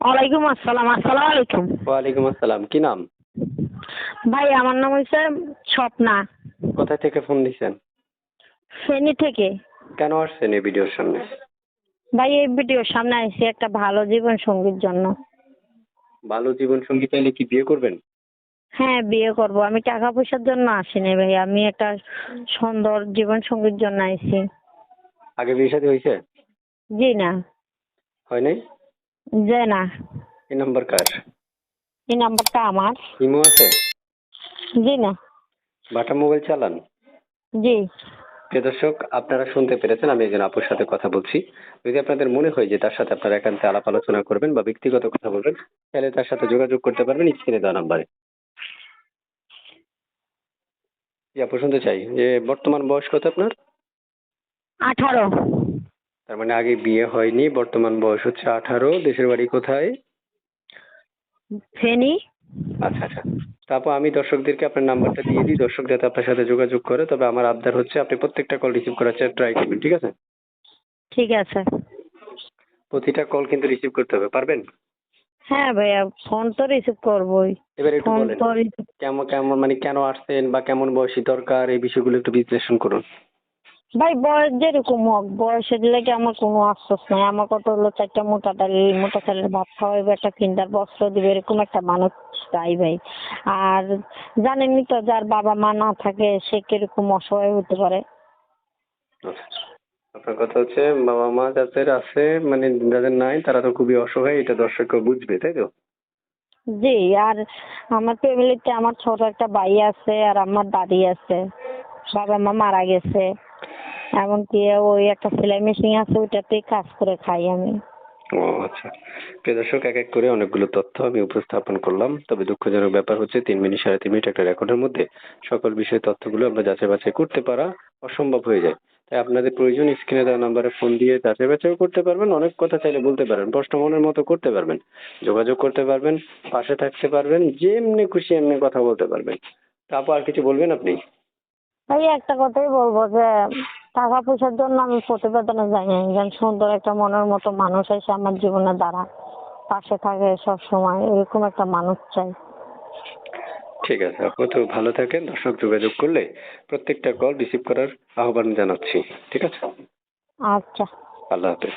ওয়ালাইকুম আসসালাম, আসসালামু আলাইকুম। ওয়ালাইকুম আসসালাম। কি নাম? ভাই আমার নাম হইছে স্বপ্না, কোথা থেকে ফোন দিছেন? ফেনী থেকে। কেন আসছেন এই ভিডিওর সামনে? ভাই এই ভিডিওর সামনে আইছি একটা ভালো জীবন সঙ্গীর জন্য। ভালো জীবন সঙ্গী চাইলে কি বিয়ে করবেন? হ্যাঁ, বিয়ে করব। আমি টাকা পয়সার জন্য আসিনি ভাই, আমি একটা সুন্দর জীবন সঙ্গীর জন্য আইছি। আগে বিয়ে শাদী হয়েছে? জি না। হয় নাই? যে না। এই নাম্বার কার? এই নাম্বারটা আমার। ইমো আছে? জি না। বাটা মোবাইল চালান? জি। প্রিয় দর্শক, আপনারা শুনতে পেরেছেন আমি একজন আপুর সাথে কথা বলছি। যদি আপনাদের মনে হয় যে তার সাথে আপনারা একান্তে আলাপ আলোচনা করবেন বা ব্যক্তিগত কথা বলবেন, তাহলে তার সাথে যোগাযোগ করতে পারবেন স্ক্রিনে দেওয়া নাম্বারে। জি আপু, শুনতে চাই যে বর্তমান বয়স কত আপনার? 18। তার মানে আগে বিয়ে হয়নি, বর্তমান বয়স হচ্ছে 18। দেশের বাড়ি কোথায়? ফেনী। আচ্ছা আচ্ছা। তারপর আমি দর্শকদেরকে আপনার নাম্বারটা দিয়ে দিই, দর্শক যাতে আপনার সাথে যোগাযোগ করে। তবে আমার আবদার হচ্ছে আপনি প্রত্যেকটা কল রিসিভ করার ট্রাই করবেন, ঠিক আছে? ঠিক আছে। প্রতিটা কল কিন্তু রিসিভ করতে হবে, পারবেন? হ্যাঁ ভাইয়া, ফোন তো রিসিভ করবোই। এবার একটু ফোন বলেন তো রিসিভ। কেমন কেমন মানে কেন আসছেন বা কেমন বয়সী দরকার, এই বিষয়গুলো একটু বিশ্লেষণ করুন। ভাই বয়স যেরকম হোক, বয়সের লেগে আমার কোনো আফসোস নাই। আমার কত হলো 4টা মোটা ডালি, মোটা চালের ভাত খাওয়াইবে, একটা কিন্ডার বস্ত্র দিবে, এরকম একটা মানুষ চাই ভাই। আর জানেনই তো, যার বাবা মা না থাকে সে কিরকম অসহায় হতে পারে। আচ্ছা, আপনার কথা হচ্ছে বাবা মা যাদের আছে, মানে যাদের নাই তারা তো খুবই অসহায়, এটা দর্শকও বুঝবে, তাই তো? জি। আর আমার ফ্যামিলিতে আমার ছোট একটা ভাই আছে আর আমার দাদি আছে। বাবা মা মারা গেছে। এমনকি ওই একটা সেলাই মেশিন আছে, ওইটাতেই কাজ করে খাই আমি। ও আচ্ছা। প্রিয় দর্শক, এক এক করে অনেকগুলো তথ্য আমি উপস্থাপন করলাম। তবে দুঃখজনক ব্যাপার হচ্ছে 3 মিনিট 3.5 মিনিট একটা রেকর্ডের মধ্যে সকল বিষয় তথ্যগুলো আমরা যাচাই বাছাই করতে পারা অসম্ভব হয়ে যায়। তাই আপনাদের প্রয়োজন স্ক্রিনে দেওয়া নাম্বারে ফোন দিয়ে যাচাই বাছাইও করতে পারবেন, অনেক কথা চাইলে বলতে পারবেন, প্রশ্ন মনের মতো করতে পারবেন, যোগাযোগ করতে পারবেন, পাশে থাকতে পারবেন, যেমনি খুশি এমনি কথা বলতে পারবেন। তারপর আর কিছু বলবেন আপনি? ভাই একটা কথাই বলবো যে টাকা পয়সার জন্য আমি প্রতিবেদনে যাই না। একজন সুন্দর একটা মনের মতো মানুষ এসে আমার জীবনে দাঁড়া, পাশে থাকে সব সময়, এরকম একটা মানুষ চাই। ঠিক আছে আপু, তো ভালো থাকেন। দর্শক যোগাযোগ করলে প্রত্যেকটা কল রিসিভ করার আহ্বান জানাচ্ছি, ঠিক আছে? আচ্ছা। আল্লাহ হাফেজ।